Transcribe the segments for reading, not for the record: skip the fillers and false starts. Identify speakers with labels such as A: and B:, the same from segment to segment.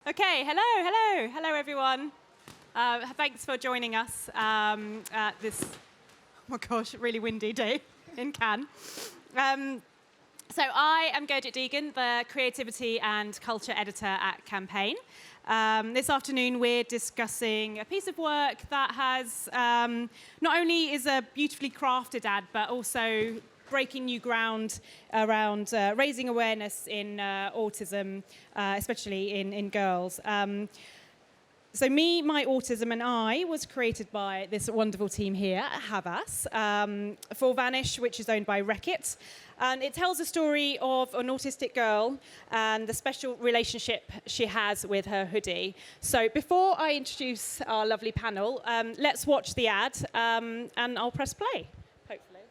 A: Okay, hello everyone. Thanks for joining us at this, oh my gosh, really windy day in Cannes. So I am Gurjit Degun, the Creativity and Culture Editor at Campaign. This afternoon we're discussing a piece of work that has, not only is a beautifully crafted ad, but also breaking new ground around raising awareness in autism, especially in girls. So Me, My Autism and I was created by this wonderful team here at Havas for Vanish, which is owned by Reckitt. And it tells a story of an autistic girl and the special relationship she has with her hoodie. So before I introduce our lovely panel, let's watch the ad and I'll press play, hopefully.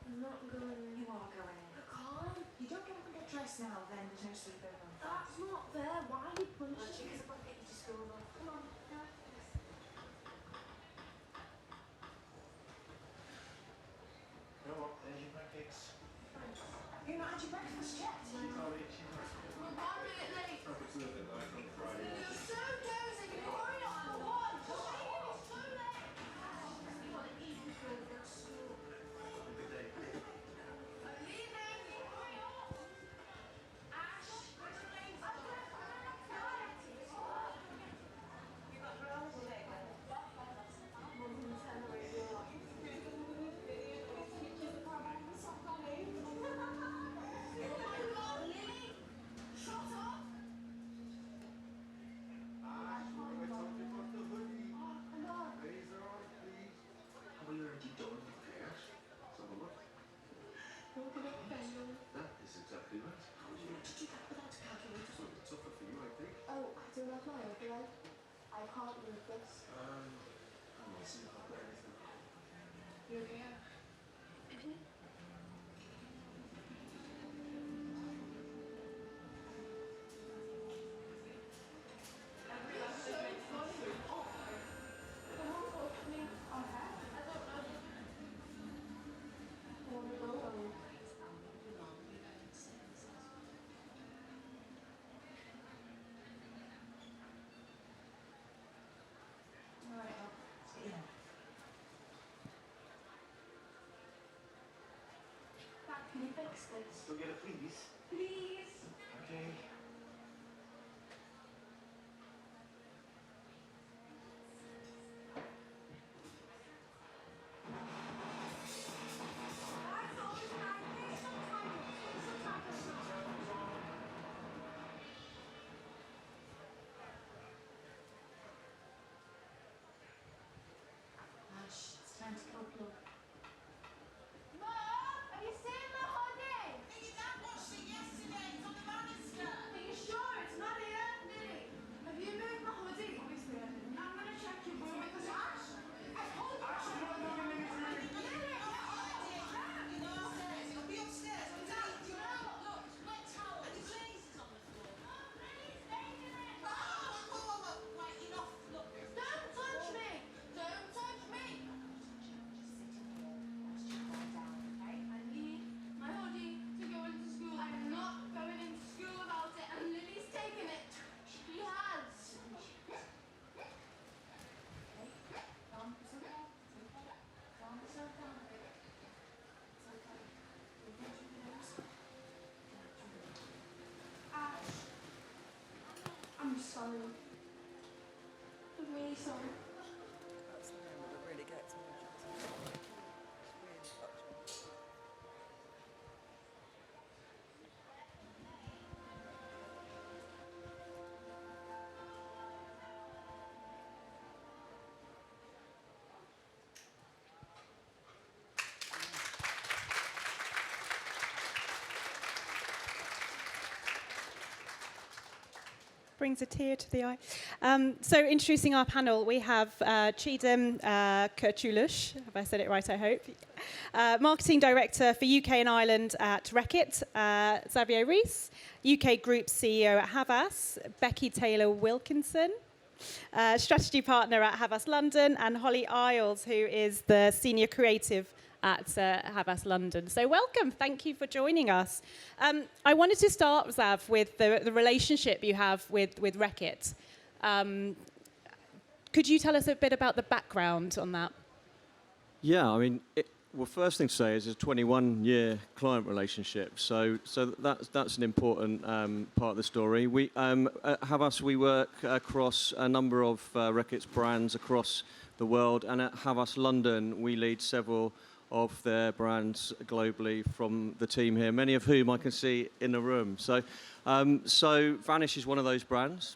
B: I'm not going. You are going. I can't. You don't get up and get dressed now, then there's no sleepover on Friday. That's not fair. Why are you punishing me? Because I've got to get you to school, though. Come on. No.
C: Go on, there's your pancakes.
B: Thanks. You've not had your breakfast yet?
C: Sorry, she's not.
B: We're 1 minute late.
C: Oh, it's a little bit like on Friday.
B: You're so dozy. You're going on for one. It's too late. You want to eat before we go to school.
C: Good day.
B: I'm leaving. Hurry up. Ash, where's your legs? I'm going to You got your own today, then? Mum can turn the radio off. Lily, shut up.
C: We're talking about the hoodie. Razor on, please. Have we already done repairs? Let's have a look. That is exactly right. How do you want to do that without a calculator? It's a little tougher for you, I think.
D: Oh, I don't have my overlay. I can't read this.
C: I'm gonna see if I've got anything.
D: You okay?
B: Can you fix this?
C: Still get a please?
B: Please.
C: Okay.
B: That's always like this. Sometimes it's not. Ash, it's time to go plug. Mum, have you seen my hoodie? You dad washed it yesterday. It's on the banister. Are you sure it's not here, Lily? Have you moved my hoodie? Obviously I didn't. I'm gonna check your room because Ash, I told you. Ash, no, Lily. It'll be upstairs. Dad, do you know what? Look, wet towel. And the glaze is on the floor. Oh, please, take it. Whoa. Right, enough. Look. Don't touch me. Don't touch me. I need my hoodie to go into school. I'm not going into school without it, and Lily's taken it. She has. Ash, I'm sorry. I'm really sorry.
E: That's the moment that really gets me. Really touching.
A: Brings a tear to the eye. So introducing our panel, we have Chidem Kurtulush, have I said it right, I hope? Marketing Director for UK and Ireland at Reckitt, Xavier Rees, UK Group CEO at Havas, Becky Taylor-Wilkinson, strategy partner at Havas London, and Holly Isles, who is the senior creative at Havas London. So welcome, thank you for joining us. I wanted to start, Zav, with the relationship you have with Reckitt. Could you tell us a bit about the background on that?
F: Yeah, I mean, well, first thing to say is it's a 21-year client relationship, so that's an important part of the story. We at Havas, we work across a number of Reckitt's brands across the world, and at Havas London, we lead several of their brands globally from the team here, many of whom I can see in the room. So Vanish is one of those brands,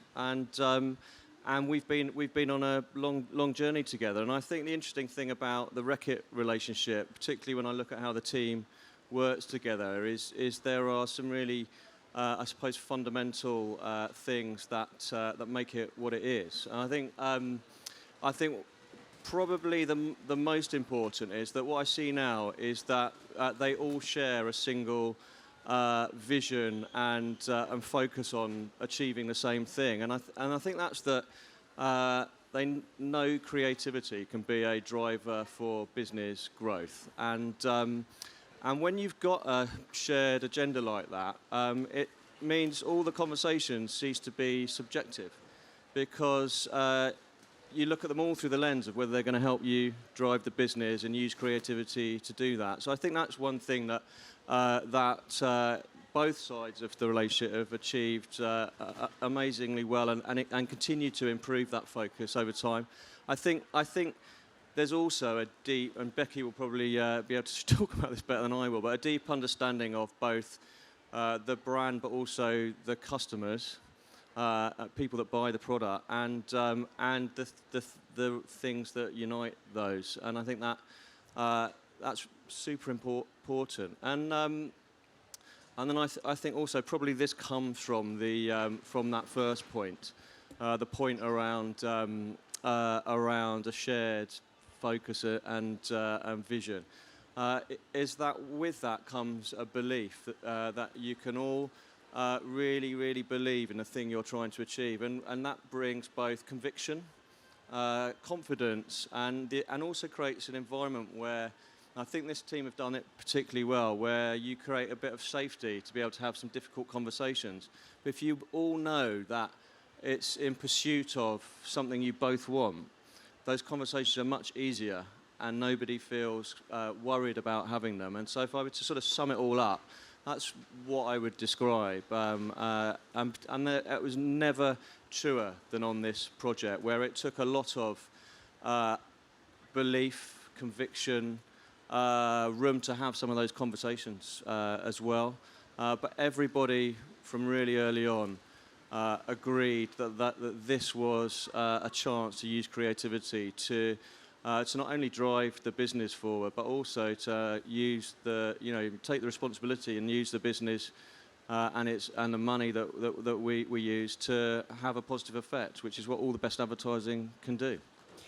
F: and we've been on a long journey together. And I think the interesting thing about the Reckitt relationship, particularly when I look at how the team works together, is there are some really, I suppose, fundamental things that make it what it is. And I think probably the most important is that what I see now is that they all share a single vision and focus on achieving the same thing. And I think that's that they know creativity can be a driver for business growth. And when you've got a shared agenda like that, it means all the conversations cease to be subjective, because you look at them all through the lens of whether they're going to help you drive the business and use creativity to do that. So I think that's one thing that both sides of the relationship have achieved amazingly well, and continue to improve that focus over time. I think there's also a deep, and Becky will probably be able to talk about this better than I will, but a deep understanding of both the brand, but also the customers, people that buy the product, and the things that unite those. And I think that's super important. And then I think also probably this comes from from that first point, the point around a shared focus and vision. Is that with that comes a belief that you can all really believe in the thing you're trying to achieve, and that brings both conviction, confidence, and also creates an environment where I think this team have done it particularly well, where you create a bit of safety to be able to have some difficult conversations. But if you all know that it's in pursuit of something you both want, those conversations are much easier, and nobody feels worried about having them. And so if I were to sort of sum it all up, that's what I would describe. And it was never truer than on this project, where it took a lot of belief, conviction, room to have some of those conversations as well. But everybody from really early on agreed that this was a chance to use creativity to not only drive the business forward, but also to use take the responsibility and use the business and the money that we use to have a positive effect, which is what all the best advertising can do.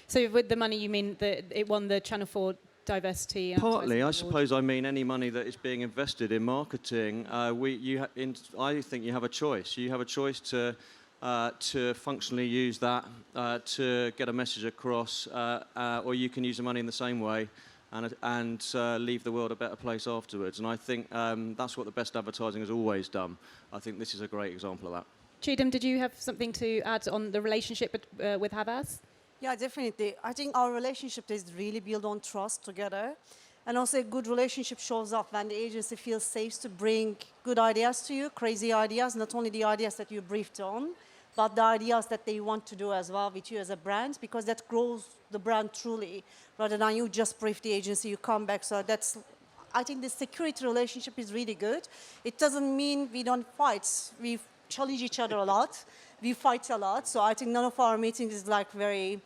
A: So with the money, you mean that it won the Channel 4 diversity?
F: Partly, I suppose I mean any money that is being invested in marketing. I think you have a choice. You have a choice to functionally use that to get a message across, or you can use the money in the same way and leave the world a better place afterwards. And I think that's what the best advertising has always done. I think this is a great example of that.
A: Chidam, did you have something to add on the relationship with Havas?
G: Yeah, definitely. I think our relationship is really built on trust together. And also a good relationship shows up when the agency feels safe to bring good ideas to you, crazy ideas, not only the ideas that you briefed on, but the ideas that they want to do as well with you as a brand, because that grows the brand truly, rather than you just brief the agency, you come back. So I think the security relationship is really good. It doesn't mean we don't fight. We challenge each other a lot. We fight a lot. So I think none of our meetings is like very,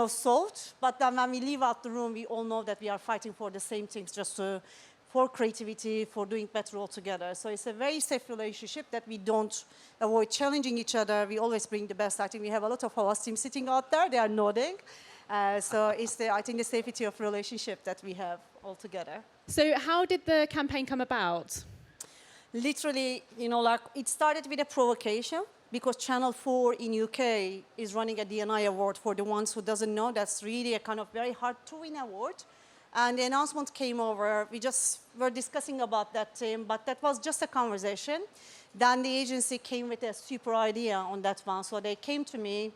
G: soft. But then when we leave out the room, we all know that we are fighting for the same things, just for creativity, for doing better all together. So it's a very safe relationship that we don't avoid challenging each other. We always bring the best. I think we have a lot of our team sitting out there. They are nodding. So it's I think the safety of relationship that we have all together.
A: So how did the campaign come about?
G: Literally, it started with a provocation, because Channel 4 in UK is running a D&I award. For the ones who doesn't know, that's really a kind of very hard to win award. And the announcement came over. We just were discussing about that team, but that was just a conversation. Then the agency came with a super idea on that one. So they came to me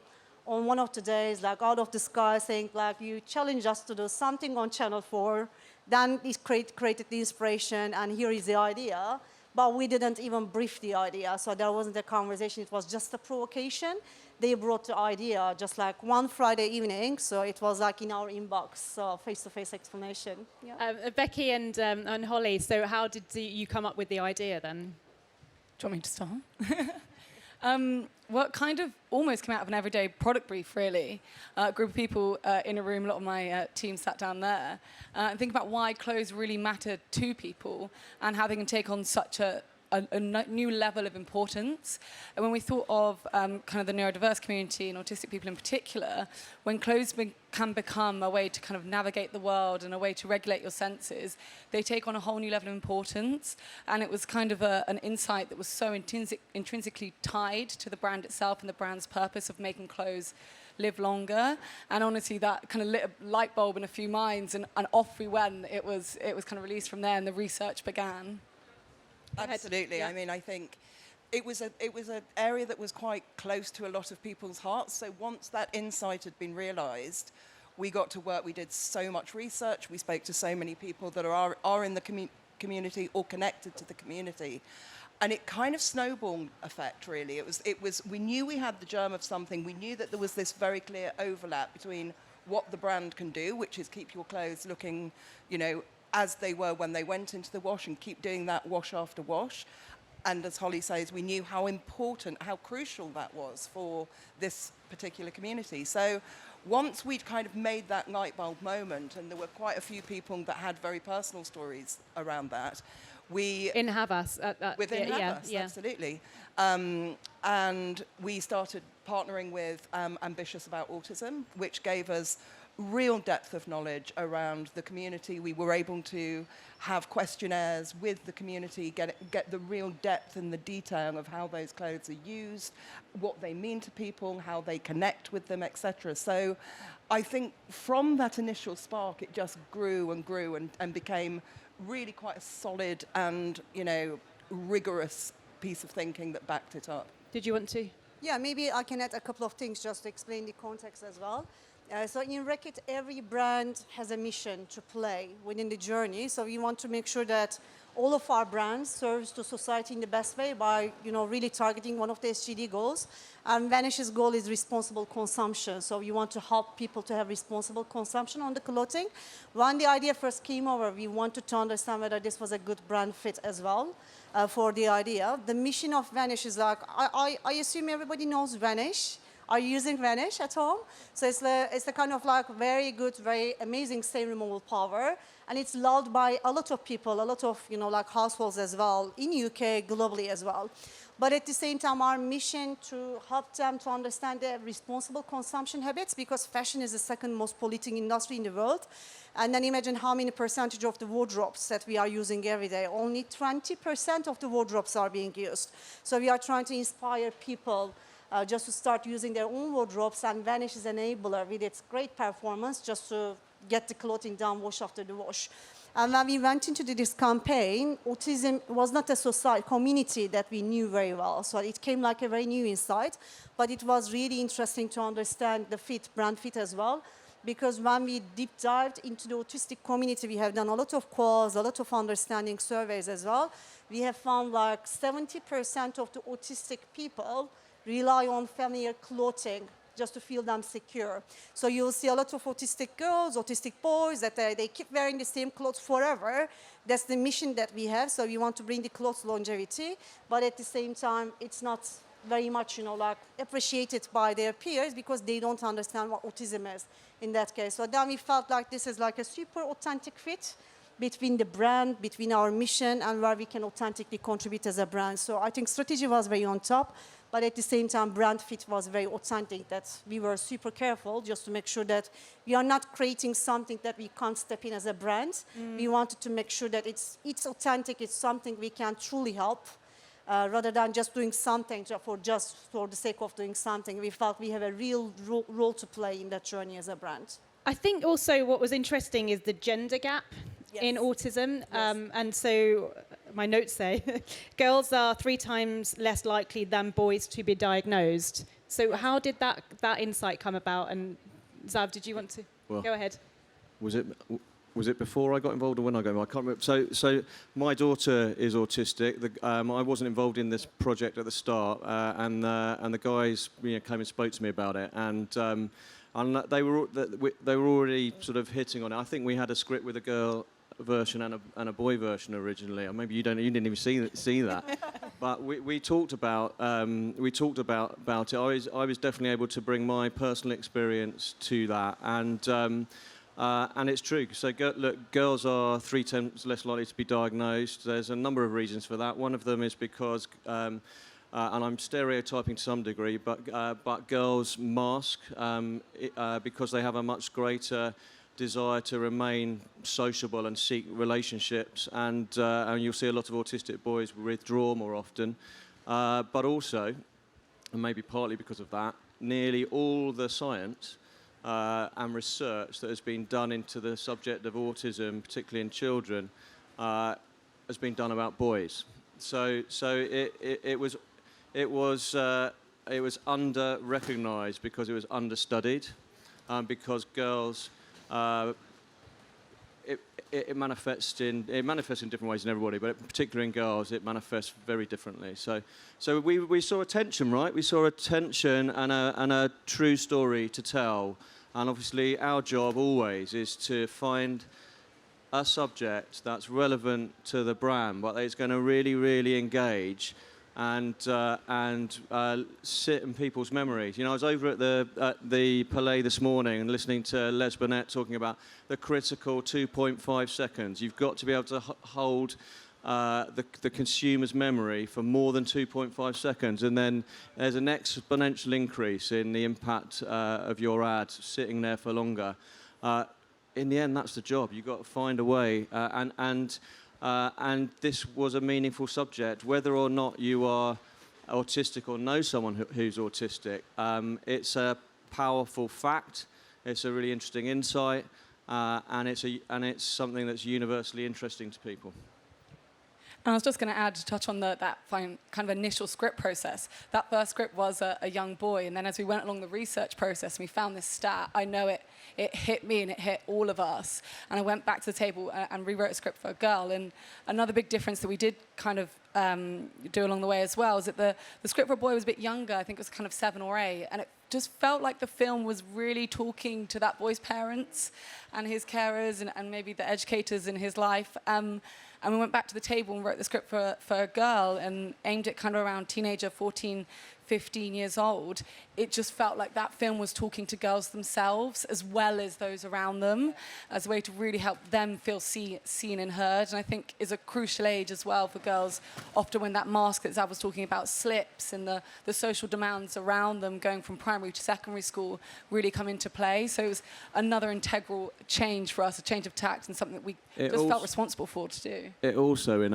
G: on one of the days, like out of the sky, saying, like, you challenged us to do something on Channel 4. Then it created the inspiration, and here is the idea. But we didn't even brief the idea, so there wasn't a conversation. It was just a provocation. They brought the idea just like one Friday evening, so it was like in our inbox, so face-to-face explanation. Yeah.
A: Becky and Holly, so how did you come up with the idea then?
H: Do you want me to start? What kind of almost came out of an everyday product brief, really. A group of people in a room, a lot of my team sat down there, and think about why clothes really matter to people and how they can take on such a new level of importance. And when we thought of kind of the neurodiverse community and autistic people in particular, when clothes can become a way to kind of navigate the world and a way to regulate your senses, they take on a whole new level of importance. And it was kind of an insight that was so intrinsically tied to the brand itself and the brand's purpose of making clothes live longer. And honestly, that kind of lit a light bulb in a few minds, and off we went. It was kind of released from there, and the research began.
E: Absolutely.
A: Yeah.
E: I mean, I think it was an area that was quite close to a lot of people's hearts. So once that insight had been realised, we got to work. We did so much research. We spoke to so many people that are in the community or connected to the community. And it kind of snowball effect, really. It was. We knew we had the germ of something. We knew that there was this very clear overlap between what the brand can do, which is keep your clothes looking, as they were when they went into the wash, and keep doing that wash after wash. And as Holly says, we knew how important, how crucial that was for this particular community. So once we'd kind of made that light bulb moment, and there were quite a few people that had very personal stories around that,
A: In Havas.
E: Within Havas, absolutely. And we started partnering with Ambitious About Autism, which gave us real depth of knowledge around the community. We were able to have questionnaires with the community, get the real depth and the detail of how those clothes are used, what they mean to people, how they connect with them, etc. So I think from that initial spark, it just grew and grew and became really quite a solid and, rigorous piece of thinking that backed it up.
A: Did you want to?
G: Yeah, maybe I can add a couple of things just to explain the context as well. So in Reckitt, every brand has a mission to play within the journey. So we want to make sure that all of our brands serves to society in the best way by, really targeting one of the SGD goals. And Vanish's goal is responsible consumption. So we want to help people to have responsible consumption on the clothing. When the idea first came over, we wanted to understand whether this was a good brand fit as well for the idea. The mission of Vanish is like, I assume everybody knows Vanish. Are you using Vanish at home? So it's the kind of like very good, very amazing stain removal power. And it's loved by a lot of people, a lot of, households as well, in UK, globally as well. But at the same time, our mission to help them to understand their responsible consumption habits, because fashion is the second most polluting industry in the world. And then imagine how many percentage of the wardrobes that we are using every day. Only 20% of the wardrobes are being used. So we are trying to inspire people just to start using their own wardrobes, and Vanish is an enabler with its great performance just to get the clothing done wash after the wash. And when we went into this campaign, autism was not a society community that we knew very well. So it came like a very new insight, but it was really interesting to understand the brand fit as well. Because when we deep dived into the autistic community, we have done a lot of calls, a lot of understanding surveys as well. We have found like 70% of the autistic people rely on familiar clothing just to feel them secure. So you'll see a lot of autistic girls, autistic boys, that they keep wearing the same clothes forever. That's the mission that we have. So we want to bring the clothes longevity, but at the same time, it's not very much, appreciated by their peers because they don't understand what autism is in that case. So then we felt like this is like a super authentic fit between the brand, between our mission, and where we can authentically contribute as a brand. So I think strategy was very on top, but at the same time, brand fit was very authentic, that we were super careful just to make sure that we are not creating something that we can't step in as a brand. We wanted to make sure that it's authentic, it's something we can truly help, rather than just doing something for the sake of doing something. We felt we have a real role to play in that journey as a brand.
A: I think also what was interesting is the gender gap in autism. And so my notes say girls are 3 times less likely than boys to be diagnosed. So how did that insight come about? And Zav, did you want to go ahead?
F: Was it before I got involved or when I got involved? I can't remember. So my daughter is autistic. I wasn't involved in this project at the start, and the guys came and spoke to me about it, and they were already sort of hitting on it. I think we had a script with a girl version and a boy version originally. Or maybe you didn't even see that. But we talked about it. I was definitely able to bring my personal experience to that, and it's true. So, look, girls are 3 times less likely to be diagnosed. There's a number of reasons for that. One of them is because, and I'm stereotyping to some degree, but girls mask because they have a much greater desire to remain sociable and seek relationships. And you'll see a lot of autistic boys withdraw more often. But also, and maybe partly because of that, nearly all the science and research that has been done into the subject of autism, particularly in children, has been done about boys. So it was under-recognised because it was understudied, because girls. It manifests in different ways in everybody, but particularly in girls, it manifests very differently. So we saw a tension, right? We saw a tension and a true story to tell. And obviously, our job always is to find a subject that's relevant to the brand, but it's going to really, really engage and sit in people's memories. I was over at the Palais this morning and listening to Les Burnett talking about the critical 2.5 seconds. You've got to be able to hold the consumer's memory for more than 2.5 seconds, and then there's an exponential increase in the impact of your ad sitting there for longer. In the end, that's the job. You've got to find a way, and this was a meaningful subject. Whether or not you are autistic or know someone who's autistic, it's a powerful fact. It's a really interesting insight, and it's something that's universally interesting to people.
H: And I was just going to touch on that kind of initial script process. That first script was a young boy, and then as we went along the research process and we found this stat, I know it hit me and it hit all of us. And I went back to the table and rewrote a script for a girl. And another big difference that we did kind of do along the way as well is that the script for a boy was a bit younger. I think it was kind of 7 or 8, and it just felt like the film was really talking to that boy's parents and his carers and maybe the educators in his life. And we went back to the table and wrote the script for a girl and aimed it kind of around teenager, 14, 15 years old. It just felt like that film was talking to girls themselves as well as those around them, as a way to really help them feel seen and heard. And I think is a crucial age as well for girls, often when that mask that Zav was talking about slips and the social demands around them going from primary to secondary school really come into play. So it was another integral change for us, a change of tact, and something that we felt responsible for to do.
F: It also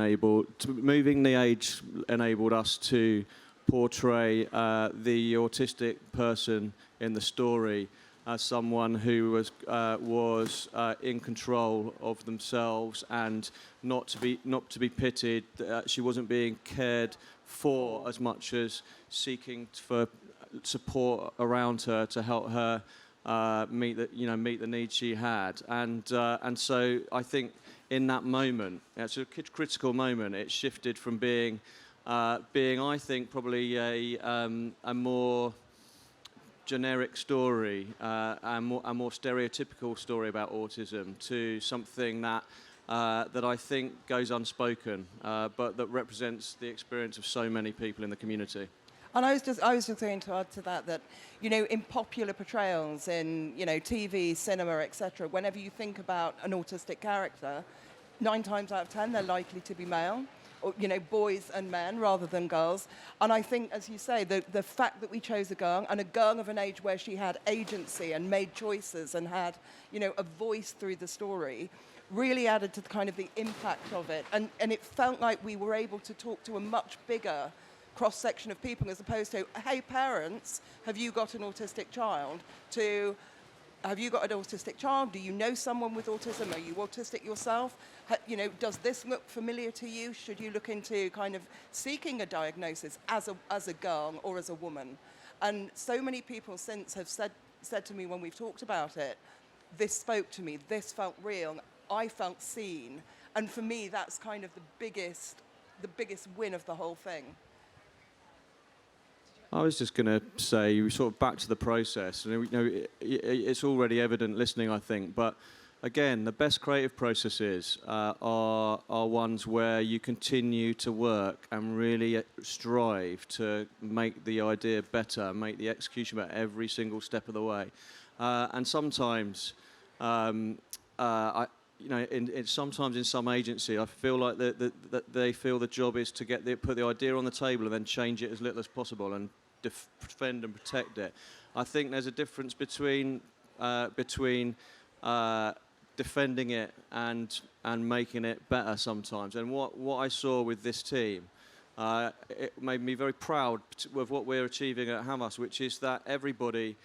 F: moving the age enabled us to portray the autistic person in the story as someone who was in control of themselves and not to be pitied. She wasn't being cared for as much as seeking for support around her to help her meet the needs she had. And so I think in that moment, it's a critical moment. It shifted from being I think, probably a more generic story, a more stereotypical story about autism, to something that I think goes unspoken, but that represents the experience of so many people in the community.
E: And I was just going to add to that, in popular portrayals in, TV, cinema, etc., whenever you think about an autistic character, 9 times out of 10, they're likely to be male. Or, boys and men rather than girls. And I think, as you say, the fact that we chose a girl, and a girl of an age where she had agency and made choices and had, a voice through the story, really added to the impact of it. And it felt like we were able to talk to a much bigger cross-section of people, as opposed to, hey, parents, have you got an autistic child? To, have you got an autistic child? Do you know someone with autism? Are you autistic yourself? You know, does this look familiar to you? Should you look into kind of seeking a diagnosis as a girl or as a woman? And so many people since have said to me when we've talked about it, this spoke to me, this felt real, I felt seen. And for me, that's kind of the biggest win of the whole thing.
F: I was just going to say, sort of back to the process. And, you know, it's already evident listening, I think. But again, the best creative processes are ones where you continue to work and really strive to make the idea better, make the execution better every single step of the way. And sometimes, sometimes in some agency, I feel like that they feel the job is to put the idea on the table and then change it as little as possible and defend and protect it. I think there's a difference between defending it and making it better sometimes. And what I saw with this team, it made me very proud with what we're achieving at Havas, which is that everybody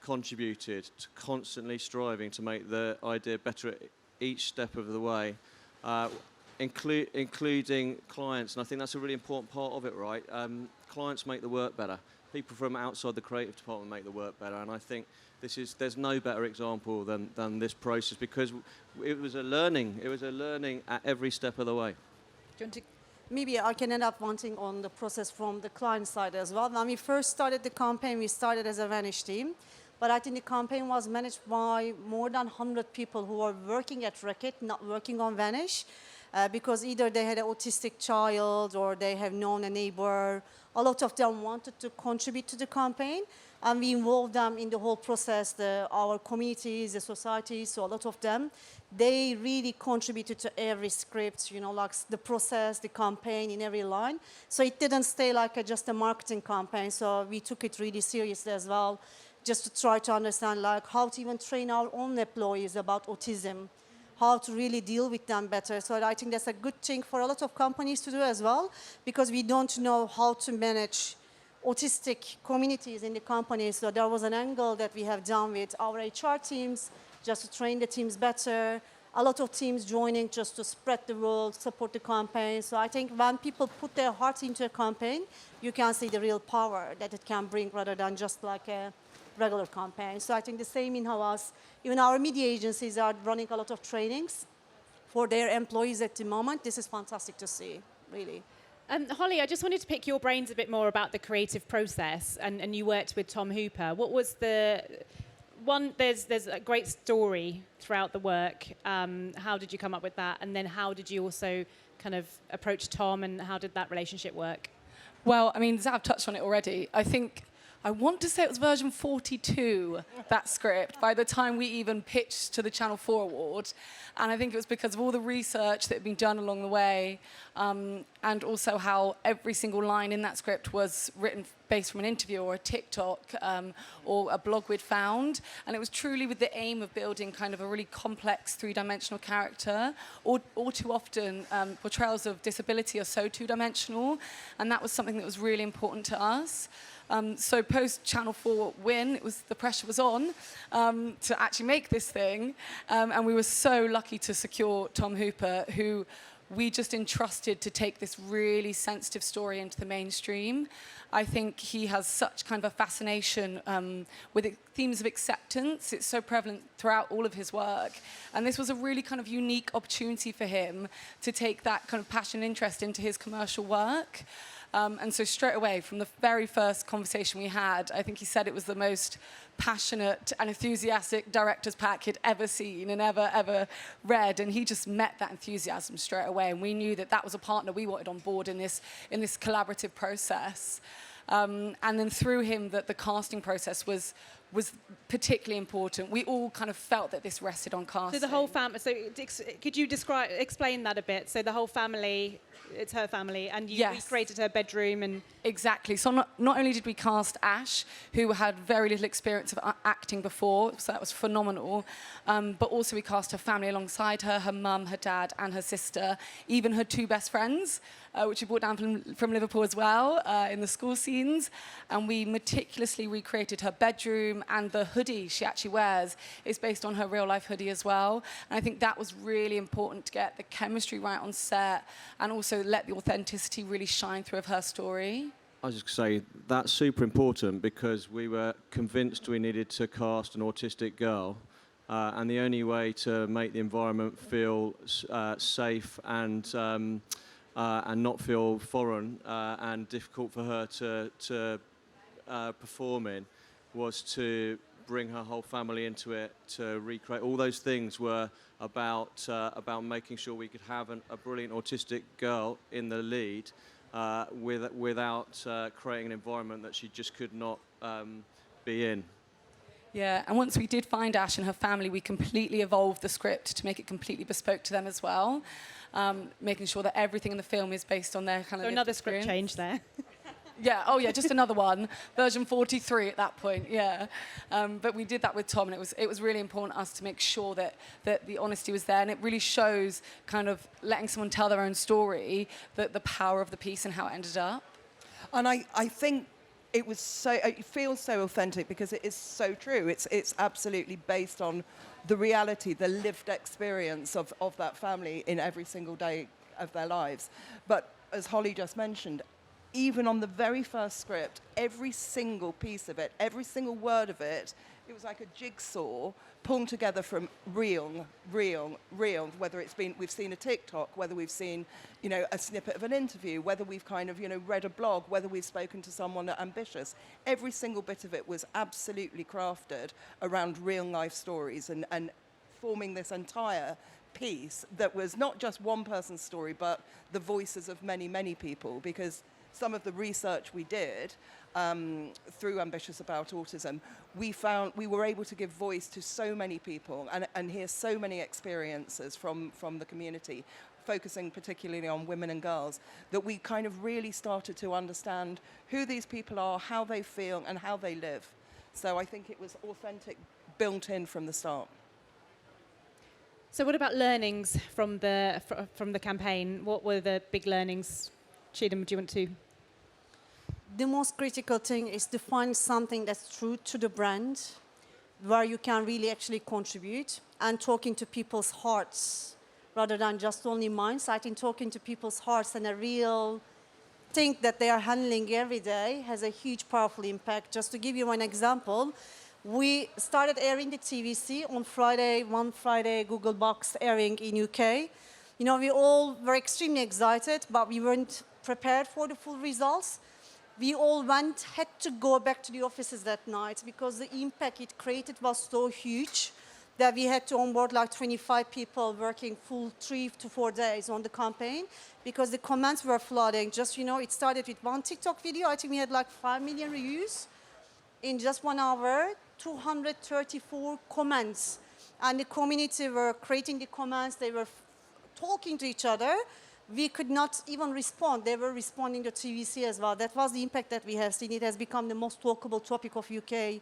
F: contributed to constantly striving to make the idea better at each step of the way, including clients. And I think that's a really important part of it, right? Clients make the work better. People from outside the creative department make the work better. And I think there's no better example than this process, because it was a learning. It was a learning at every step of the way.
G: Do you want to? Maybe I can end up wanting on the process from the client side as well. When we first started the campaign, we started as a Vanish team. But I think the campaign was managed by more than 100 people who were working at Reckitt, not working on Vanish, because either they had an autistic child or they have known a neighbor. A lot of them wanted to contribute to the campaign, and we involved them in the whole process, our communities, the societies. So a lot of them, they really contributed to every script, you know, like the process, the campaign in every line. So it didn't stay like just a marketing campaign. So we took it really seriously as well, just to try to understand like how to even train our own employees about autism, how to really deal with them better. So I think that's a good thing for a lot of companies to do as well, because we don't know how to manage autistic communities in the companies. So there was an angle that we have done with our HR teams, just to train the teams better. A lot of teams joining just to spread the word, support the campaign. So I think when people put their heart into a campaign, you can see the real power that it can bring rather than just like a regular campaign. So I think the same in Havas. Even our media agencies are running a lot of trainings for their employees at the moment. This is fantastic to see, really.
A: Holly, I just wanted to pick your brains a bit more about the creative process, and you worked with Tom Hooper. What was the one? There's a great story throughout the work. How did you come up with that? And then how did you also kind of approach Tom, and how did that relationship work?
H: Well, I mean, Zav touched on it already. I want to say it was version 42, that script, by the time we even pitched to the Channel 4 award. And I think it was because of all the research that had been done along the way, and also how every single line in that script was written based from an interview or a TikTok or a blog we'd found. And it was truly with the aim of building kind of a really complex three-dimensional character. All too often, portrayals of disability are so two-dimensional, and that was something that was really important to us. So post Channel 4 win, the pressure was on to actually make this thing. And we were so lucky to secure Tom Hooper, who we just entrusted to take this really sensitive story into the mainstream. I think he has such kind of a fascination with themes of acceptance. It's so prevalent throughout all of his work. And this was a really kind of unique opportunity for him to take that kind of passion and interest into his commercial work. And so straight away, from the very first conversation we had, I think he said it was the most passionate and enthusiastic director's pack he'd ever seen and ever read. And he just met that enthusiasm straight away. And we knew that that was a partner we wanted on board in this collaborative process. And then through him, that the casting process was particularly important. We all kind of felt that this rested on casting.
A: So the whole family. So could you explain that a bit? So the whole family. It's her family, and you recreated her bedroom. And
H: exactly. So not only did we cast Ash, who had very little experience of acting before, so that was phenomenal, but also we cast her family alongside her mum, her dad, and her sister, even her two best friends, which we brought down from Liverpool as well, in the school scenes. And we meticulously recreated her bedroom and the hoodie she actually wears is based on her real life hoodie as well. And I think that was really important to get the chemistry right on set and also let the authenticity really shine through of her story.
F: I was just going to say, that's super important because we were convinced we needed to cast an autistic girl. And the only way to make the environment feel safe and not feel foreign and difficult for her to perform in was to bring her whole family into it, to recreate. All those things were about making sure we could have a brilliant autistic girl in the lead without creating an environment that she just could not be in.
H: Yeah, and once we did find Ash and her family, we completely evolved the script to make it completely bespoke to them as well, making sure that everything in the film is based on their kind of
A: So another script change there.
H: Yeah, oh yeah, just another one, version 43 at that point, yeah. But we did that with Tom, and it was really important to us to make sure that the honesty was there, and it really shows kind of letting someone tell their own story, the power of the piece and how it ended up.
E: And I think it feels so authentic because it is so true. It's absolutely based on the reality, the lived experience of that family in every single day of their lives. But as Holly just mentioned, even on the very first script, every single piece of it, every single word of it, it was like a jigsaw pulled together from real, whether we've seen a TikTok, whether we've seen, a snippet of an interview, whether we've kind of, read a blog, whether we've spoken to someone ambitious. Every single bit of it was absolutely crafted around real life stories and forming this entire piece that was not just one person's story, but the voices of many, many people, because some of the research we did through Ambitious About Autism, we were able to give voice to so many people and hear so many experiences from the community, focusing particularly on women and girls, that we kind of really started to understand who these people are, how they feel, and how they live. So I think it was authentic, built in from the start.
A: So what about learnings from the campaign? What were the big learnings? Cheadam, do you want to?
G: The most critical thing is to find something that's true to the brand, where you can really actually contribute, and talking to people's hearts rather than just only minds. I think talking to people's hearts and a real thing that they are handling every day has a huge, powerful impact. Just to give you one example, we started airing the TVC on one Friday Google Box airing in UK. We all were extremely excited, but we weren't prepared for the full results. We all had to go back to the offices that night because the impact it created was so huge that we had to onboard like 25 people working full 3 to 4 days on the campaign because the comments were flooding. Just, it started with one TikTok video. I think we had like 5 million views in just 1 hour, 234 comments. And the community were creating the comments. They were talking to each other. We could not even respond. They were responding to TVC as well. That was the impact that we have seen. It has become the most talkable topic of UK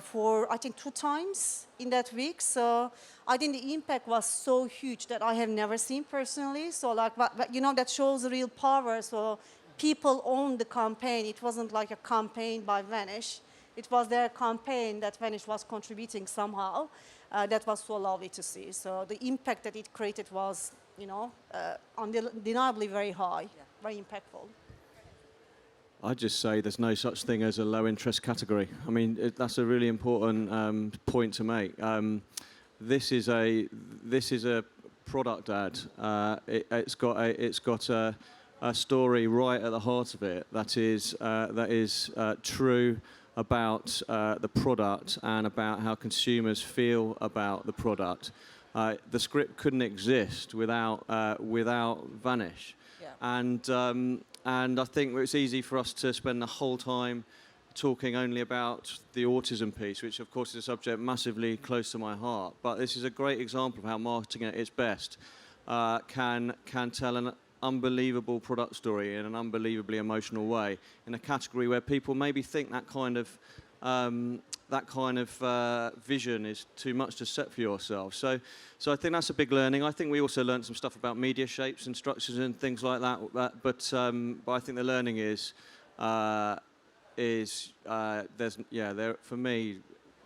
G: for, I think, 2 times in that week. So I think the impact was so huge that I have never seen personally. So that shows the real power. So people owned the campaign. It wasn't like a campaign by Vanish. It was their campaign that Vanish was contributing somehow. That was so lovely to see. So the impact that it created was, undeniably very high, very impactful.
F: I'd just say there's no such thing as a low interest category. I mean, that's a really important point to make. This is a product ad. It's got a story right at the heart of it that is true about the product and about how consumers feel about the product. The script couldn't exist without Vanish. Yeah. And I think it's easy for us to spend the whole time talking only about the autism piece, which of course is a subject massively close to my heart. But this is a great example of how marketing at its best can tell an unbelievable product story in an unbelievably emotional way in a category where people maybe think that kind of vision is too much to set for yourself. So I think that's a big learning. I think we also learned some stuff about media shapes and structures and things like that. But I think the learning is for me,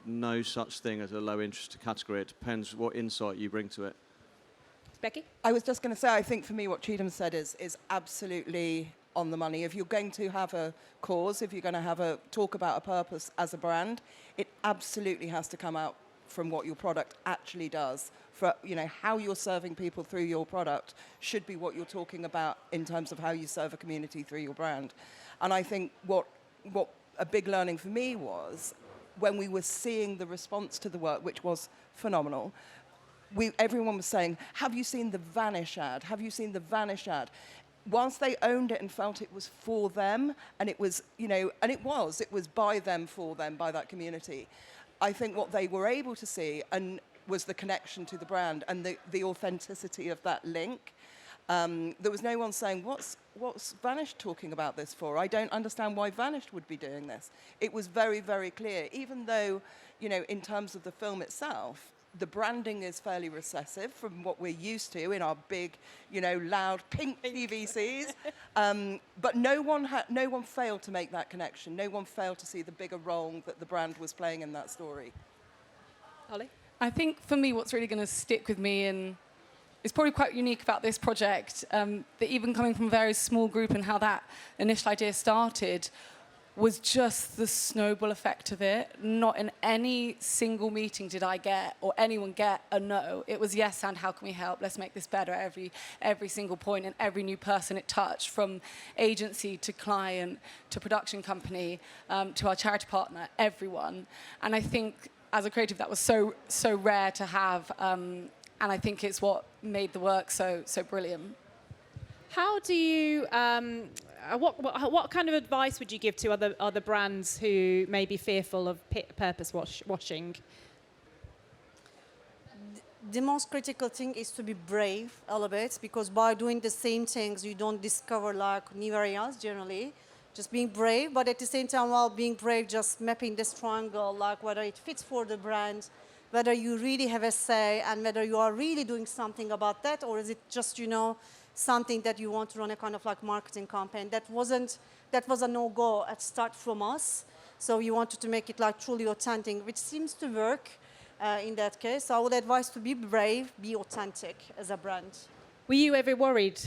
F: no such thing as a low interest category. It depends what insight you bring to it.
A: Becky?
E: I was just going to say, I think for me what Cheatham said is absolutely on the money. If you're going to have a cause, if you're going to have a talk about a purpose as a brand, it absolutely has to come out from what your product actually does. For, you know, how you're serving people through your product should be what you're talking about in terms of how you serve a community through your brand. And I think what a big learning for me was when we were seeing the response to the work, which was phenomenal. Everyone was saying, have you seen the Vanish ad? Have you seen the Vanish ad? Whilst they owned it and felt it was for them, and it was, you know, and it was by them, for them, by that community. I think what they were able to see and was the connection to the brand and the authenticity of that link. There was no one saying, what's Vanish talking about this for? I don't understand why Vanish would be doing this. It was very, very clear, even though, you know, in terms of the film itself, the branding is fairly recessive from what we're used to in our big, you know, loud pink TVCs. But no one failed to make that connection. No one failed to see the bigger role that the brand was playing in that story.
A: Ollie?
H: I think for me, what's really going to stick with me, and it's probably quite unique about this project, that even coming from a very small group and how that initial idea started, was just the snowball effect of it. Not in any single meeting did I get, or anyone get, a no. It was yes, and how can we help? Let's make this better every single point, and every new person it touched, from agency to client to production company to our charity partner, everyone. And I think as a creative, that was so rare to have, and I think it's what made the work so brilliant.
A: How do you, what kind of advice would you give to other brands who may be fearful of purpose washing?
G: The most critical thing is to be brave a little bit, because by doing the same things, you don't discover like new areas generally. Just being brave, but at the same time, while being brave, just mapping this triangle, like whether it fits for the brand, whether you really have a say, and whether you are really doing something about that, or is it just, you know, something that you want to run a kind of like marketing campaign. That was a no-go at start from us. So we wanted to make it like truly authentic, which seems to work in that case. So I would advise to be brave, be authentic as a brand.
A: Were you ever worried?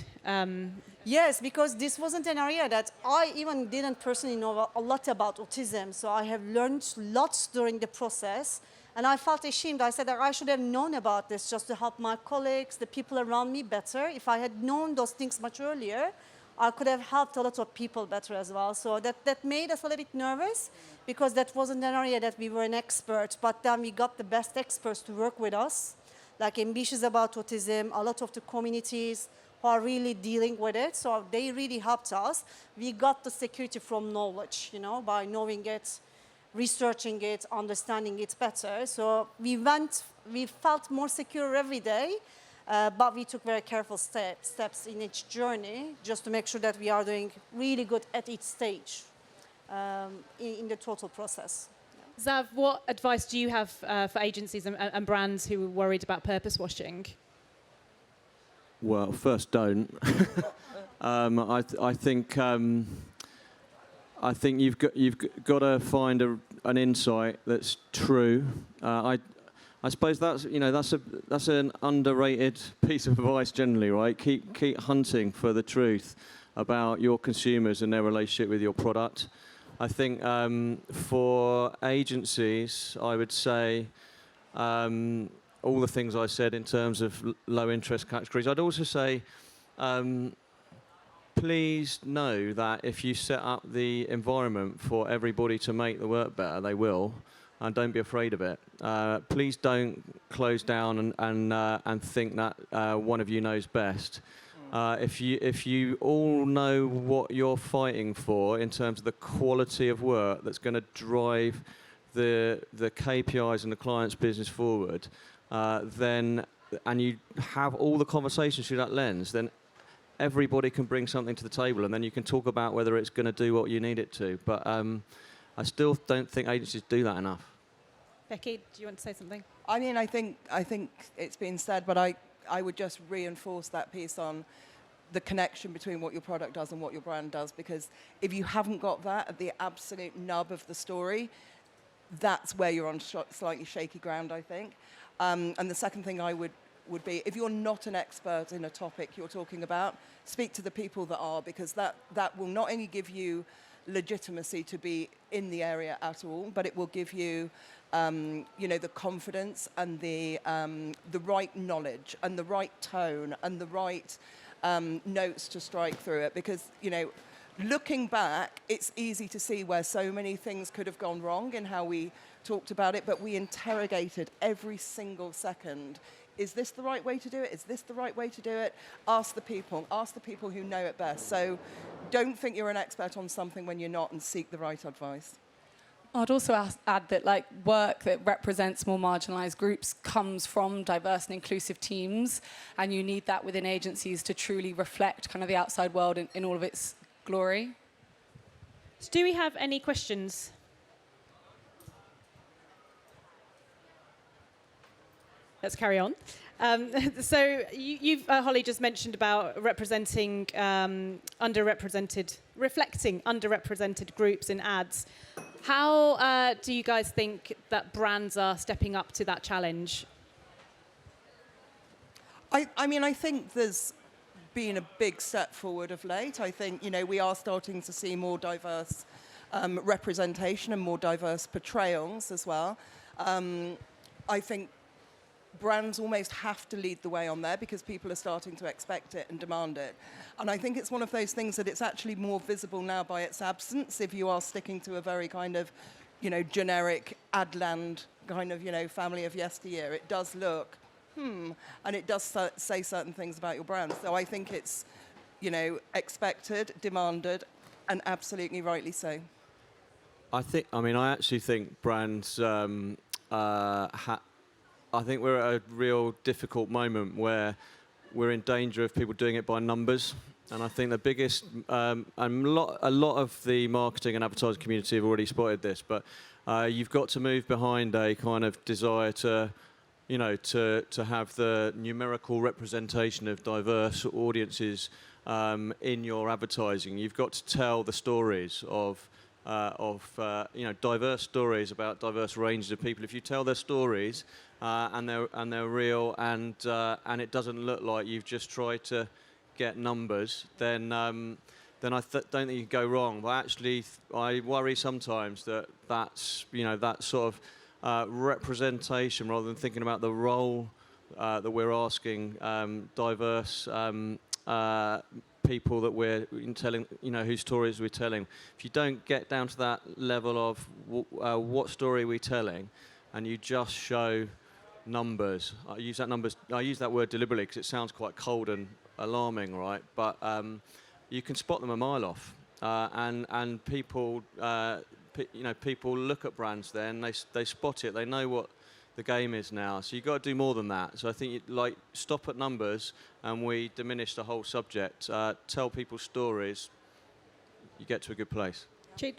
G: Yes, because this wasn't an area that I even didn't personally know a lot about autism. So I have learned lots during the process. And I felt ashamed. I said that I should have known about this just to help my colleagues, the people around me better. If I had known those things much earlier, I could have helped a lot of people better as well. So that made us a little bit nervous, because that wasn't an area that we were an expert. But then we got the best experts to work with us, like Ambitious About Autism, a lot of the communities who are really dealing with it. So they really helped us. We got the security from knowledge, you know, by knowing it, researching it, understanding it better. So we felt more secure every day, but we took very careful steps in each journey just to make sure that we are doing really good at each stage in the total process.
A: Zav, what advice do you have for agencies and brands who are worried about purpose washing?
F: Well, first, don't. I think you've got to find an insight that's true. I suppose that's an underrated piece of advice generally, right? Keep hunting for the truth about your consumers and their relationship with your product. I think for agencies, I would say all the things I said in terms of low interest categories. I'd also say please know that if you set up the environment for everybody to make the work better, they will, and don't be afraid of it. Please don't close down and think that one of you knows best. If you all know what you're fighting for in terms of the quality of work that's going to drive the KPIs and the client's business forward, and you have all the conversations through that lens, then everybody can bring something to the table, and then you can talk about whether it's going to do what you need it to. But I still don't think agencies do that enough.
A: Becky, do you want to say something?
E: I mean, I think it's been said, but I would just reinforce that piece on the connection between what your product does and what your brand does, because if you haven't got that at the absolute nub of the story, that's where you're on slightly shaky ground, I think. And the second thing I would be, if you're not an expert in a topic you're talking about, speak to the people that are, because that will not only give you legitimacy to be in the area at all, but it will give you, the confidence and the right knowledge and the right tone and the right notes to strike through it. Because, looking back, it's easy to see where so many things could have gone wrong in how we talked about it, but we interrogated every single second. Is this the right way to do it? Is this the right way to do it? Ask the people who know it best. So don't think you're an expert on something when you're not, and seek the right advice.
H: I'd also add that work that represents more marginalised groups comes from diverse and inclusive teams, and you need that within agencies to truly reflect kind of the outside world in all of its glory.
A: So do we have any questions? Let's carry on. So you've, Holly, just mentioned about reflecting underrepresented groups in ads. How do you guys think that brands are stepping up to that challenge?
E: I think there's been a big step forward of late. I think, we are starting to see more diverse representation and more diverse portrayals as well. I think brands almost have to lead the way on there, because people are starting to expect it and demand it. And I think it's one of those things that it's actually more visible now by its absence. If you are sticking to a very kind of, generic Adland kind of, family of yesteryear, it does look, and it does say certain things about your brand. So I think it's, expected, demanded, and absolutely rightly so.
F: I actually think brands I think we're at a real difficult moment where we're in danger of people doing it by numbers. And I think the biggest, a lot of the marketing and advertising community have already spotted this, but you've got to move behind a kind of desire to, to have the numerical representation of diverse audiences in your advertising. You've got to tell the stories of diverse stories about diverse ranges of people. If you tell their stories and they're real, and it doesn't look like you've just tried to get numbers, then I don't think you can go wrong. But actually, I worry sometimes that's that sort of representation, rather than thinking about the role that we're asking diverse people that we're telling, whose stories we're telling. If you don't get down to that level of what story we're telling, and you just show numbers, I use that word deliberately because it sounds quite cold and alarming, right? But you can spot them a mile off, and people, people look at brands then, they spot it, they know what the game is now. So you've got to do more than that. So I think stop at numbers and we diminish the whole subject. Tell people stories, you get to a good place.
A: Cheat.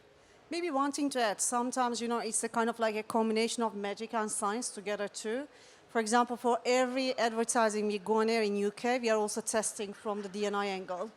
G: Maybe one thing to add, sometimes, it's a kind of like a combination of magic and science together too. For example, for every advertising we go on air in UK, we are also testing from the D&I angle,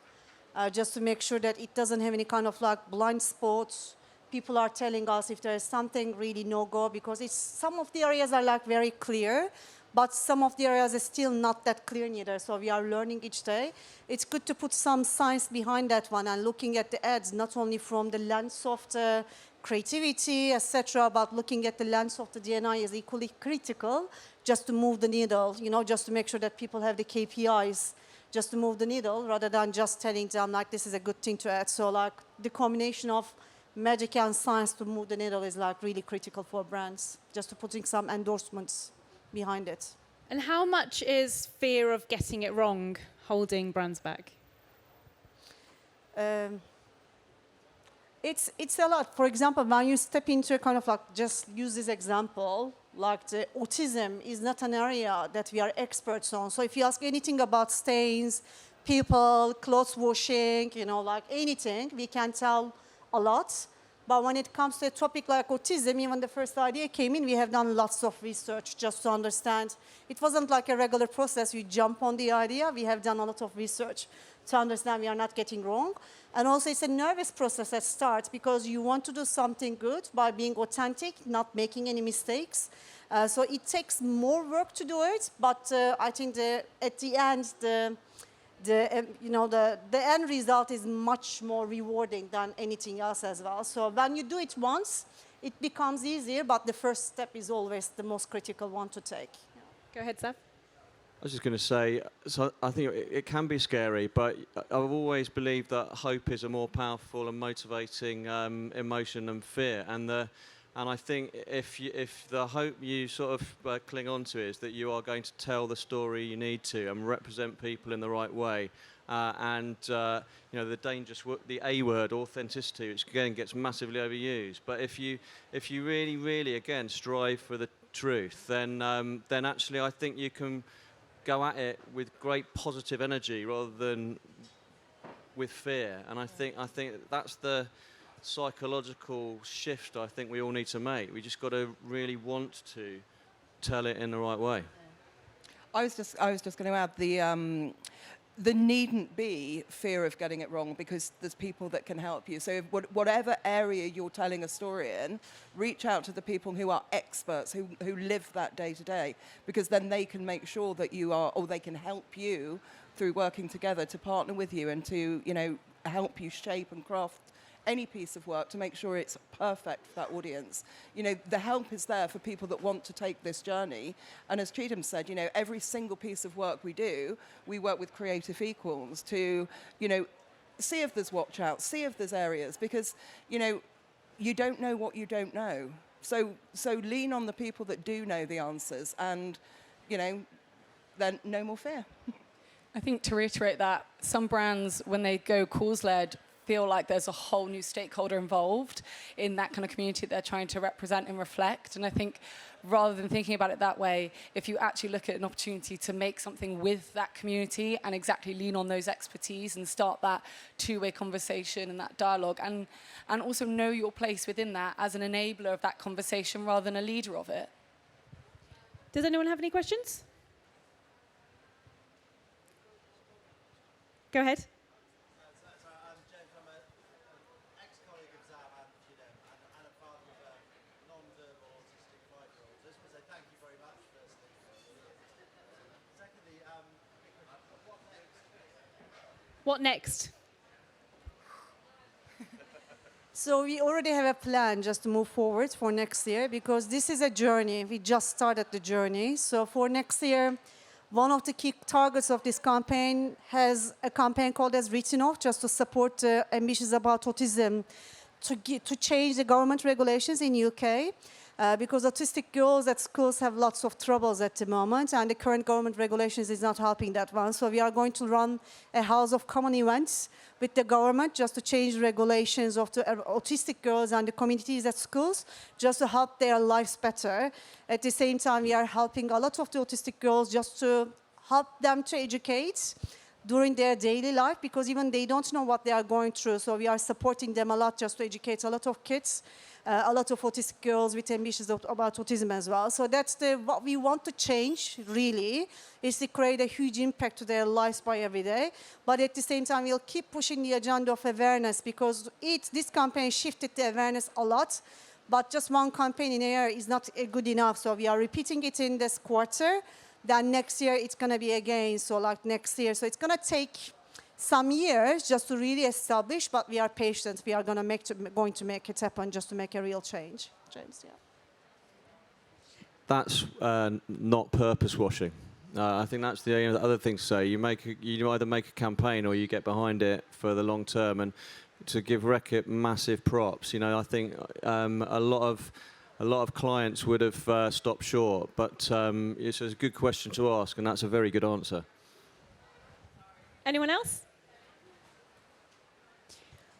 G: just to make sure that it doesn't have any kind of blind spots. People are telling us if there is something really no-go, because some of the areas are very clear, but some of the areas are still not that clear neither. So we are learning each day. It's good to put some science behind that one and looking at the ads, not only from the lens of the creativity, etc., but looking at the lens of the D&I is equally critical, just to move the needle, just to make sure that people have the KPIs, just to move the needle, rather than just telling them this is a good thing to add. So the combination of magic and science to move the needle is really critical for brands, just to putting some endorsements behind it.
A: And how much is fear of getting it wrong holding brands back?
G: It's a lot. For example, when you step into a kind of just use this example, the autism is not an area that we are experts on. So if you ask anything about stains, people, clothes washing, anything, we can tell a lot. But when it comes to a topic like autism, even the first idea came in, we have done lots of research just to understand. It wasn't like a regular process. You jump on the idea. We have done a lot of research to understand we are not getting wrong. And also it's a nervous process at start because you want to do something good by being authentic, not making any mistakes. So it takes more work to do it, but I think at the end, the end result is much more rewarding than anything else as well. So when you do it once, it becomes easier, but the first step is always the most critical one to take.
A: Go ahead, Seth.
F: I was just going to say, so I think it can be scary, but I've always believed that hope is a more powerful and motivating emotion than fear. And I think if the hope you sort of cling on to is that you are going to tell the story you need to and represent people in the right way, the dangerous the A word, authenticity, which again gets massively overused. But if you really, really again strive for the truth, then actually I think you can go at it with great positive energy rather than with fear. And I think that's the psychological shift I think we all need to make. We just got to really want to tell it in the right way.
E: I was just going to add there needn't be fear of getting it wrong because there's people that can help you. So whatever area you're telling a story in, reach out to the people who are experts, who live that day to day, because then they can make sure that you are, or they can help you through working together to partner with you and to, help you shape and craft any piece of work to make sure it's perfect for that audience. The help is there for people that want to take this journey. And as Cheatham said, every single piece of work we do, we work with creative equals to, see if there's watch out, see if there's areas, because, you don't know what you don't know. So lean on the people that do know the answers and, then no more fear.
H: I think to reiterate that, some brands, when they go cause-led, feel like there's a whole new stakeholder involved in that kind of community they're trying to represent and reflect. And I think rather than thinking about it that way, if you actually look at an opportunity to make something with that community and exactly lean on those expertise and start that two-way conversation and that dialogue, and also know your place within that as an enabler of that conversation rather than a leader of it.
A: Does anyone have any questions? Go ahead. What next?
G: So we already have a plan just to move forward for next year because this is a journey. We just started the journey. So for next year, one of the key targets of this campaign has a campaign called as Written Off, just to support ambitions about autism, to change the government regulations in UK. Because autistic girls at schools have lots of troubles at the moment, and the current government regulations is not helping that one. So we are going to run a House of Common events with the government just to change regulations of the autistic girls and the communities at schools, just to help their lives better. At the same time, we are helping a lot of the autistic girls just to help them to educate during their daily life, because even they don't know what they are going through. So we are supporting them a lot just to educate a lot of kids. A lot of autistic girls with ambitions about autism as well. So that's what we want to change, really, is to create a huge impact to their lives by every day. But at the same time, we'll keep pushing the agenda of awareness because this campaign shifted the awareness a lot. But just one campaign in a year is not good enough. So we are repeating it in this quarter. Then next year, it's going to be again, so like next year. So it's going to take some years just to really establish, but we are patient. We are going to make it happen just to make a real change. James, yeah.
F: That's not purpose washing. I think that's the other thing to say. You either make a campaign or you get behind it for the long term. And to give Reckitt massive props, I think a lot of clients would have stopped short. But it's a good question to ask, and that's a very good answer.
A: Anyone else?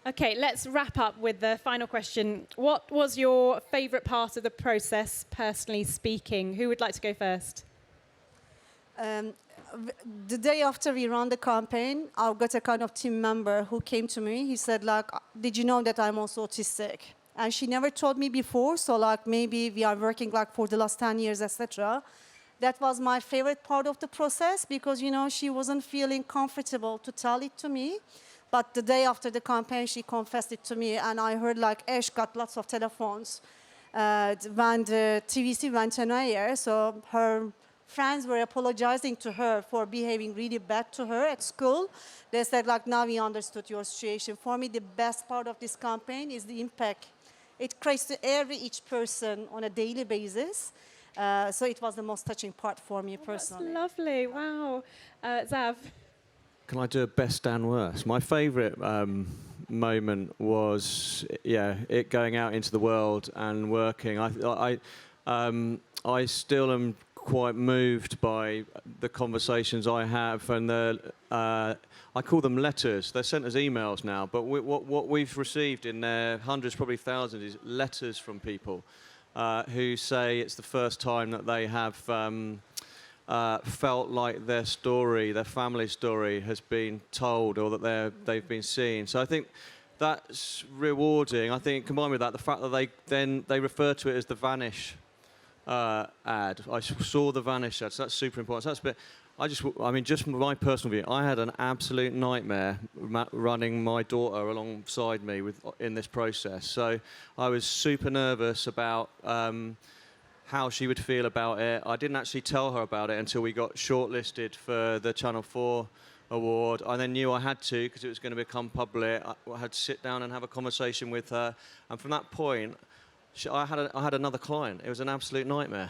A: Okay, let's wrap up with the final question. What was your favourite part of the process, personally speaking? Who would like to go first?
G: The day after we ran the campaign, I got a kind of team member who came to me. He said, did you know that I'm also autistic? And she never told me before, so like maybe we are working like for the last 10 years, etc. That was my favorite part of the process because, you know, she wasn't feeling comfortable to tell it to me. But the day after the campaign, she confessed it to me, and I heard like Ash got lots of telephones when the TVC went on air. So her friends were apologizing to her for behaving really bad to her at school. They said like, now we understood your situation. For me, the best part of this campaign is the impact it creates to each person on a daily basis. So it was the most touching part for me personally.
A: That's lovely. Wow. Zav?
F: Can I do a best and worst? My favourite moment was, it going out into the world and working. I still am quite moved by the conversations I have, and I call them letters. They're sent as emails now, but what we've received in their hundreds, probably thousands, is letters from people who say it's the first time that they have felt like their story, their family story, has been told, or that they've been seen. So I think that's rewarding. I think combined with that, the fact that they refer to it as the Vanish ad. I saw the Vanish ad, so that's super important. So that's just my personal view, I had an absolute nightmare running my daughter alongside me in this process. So I was super nervous about how she would feel about it. I didn't actually tell her about it until we got shortlisted for the Channel 4 award. I then knew I had to, because it was going to become public. I had to sit down and have a conversation with her. And from that point, I had another client. It was an absolute nightmare.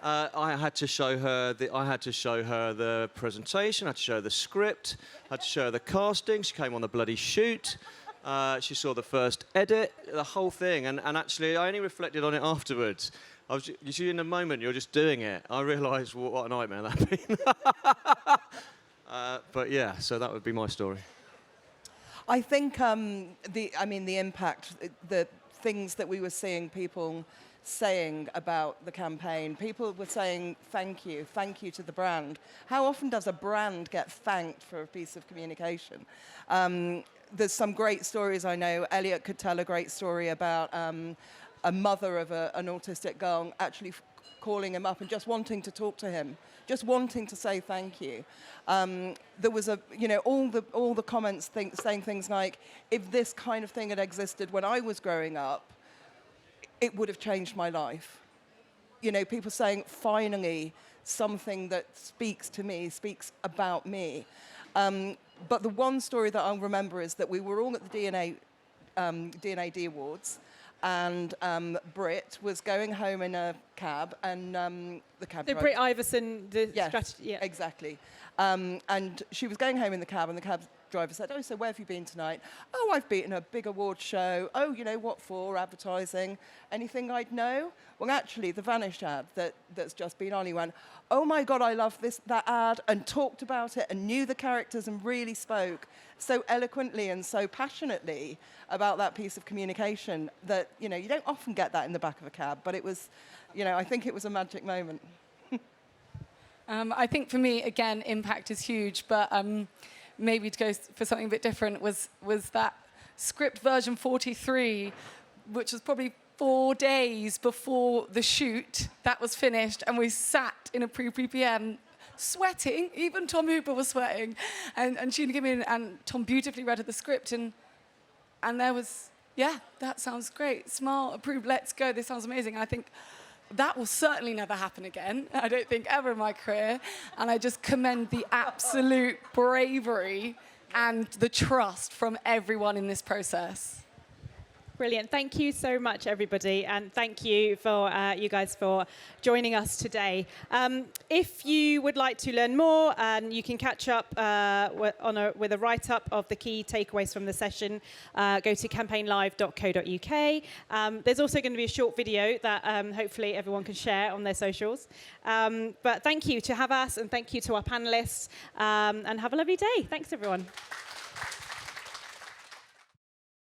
F: I had to show her the presentation. I had to show her the script. I had to show her the casting. She came on the bloody shoot. She saw the first edit, the whole thing, and actually I only reflected on it afterwards. You see, in the moment you're just doing it, I realised what a nightmare that'd been. But yeah, so that would be my story.
E: I think the impact, the things that we were seeing people saying about the campaign. People were saying thank you to the brand. How often does a brand get thanked for a piece of communication? There's some great stories I know. Elliot could tell a great story about a mother of an autistic girl actually calling him up and just wanting to talk to him, just wanting to say thank you. There was all the comments saying things like, if this kind of thing had existed when I was growing up, it would have changed my life. You know, people saying, finally, something that speaks to me, speaks about me. But the one story that I'll remember is that we were all at the D Awards, and Britt was going home in a cab, and the cab driver...
A: Britt Iverson,
E: yes,
A: strategy... Yeah,
E: exactly. And she was going home in the cab, and the cab driver said, oh, so where have you been tonight? Oh, I've been in a big award show. Oh, you know, what for? Advertising. Anything I'd know? Well, actually, the Vanish ad that's just been on, he went, oh my God, I love that ad, and talked about it and knew the characters and really spoke so eloquently and so passionately about that piece of communication that, you know, you don't often get that in the back of a cab, but it was, you know, I think it was a magic moment.
H: I think for me, again, impact is huge, but maybe to go for something a bit different was that script version 43, which was probably 4 days before the shoot. That was finished, and we sat in a pre-PM sweating. Even Tom Hooper was sweating, and Sheena came in, and Tom beautifully read the script, and there was, yeah, that sounds great. Smile, approved, let's go. This sounds amazing. And I think that will certainly never happen again. I don't think ever in my career. And I just commend the absolute bravery and the trust from everyone in this process.
A: Brilliant. Thank you so much, everybody. And thank you for you guys for joining us today. If you would like to learn more, and you can catch up with a write-up of the key takeaways from the session, go to campaignlive.co.uk. There's also going to be a short video that hopefully everyone can share on their socials. But thank you to Havas, and thank you to our panelists. And have a lovely day. Thanks, everyone.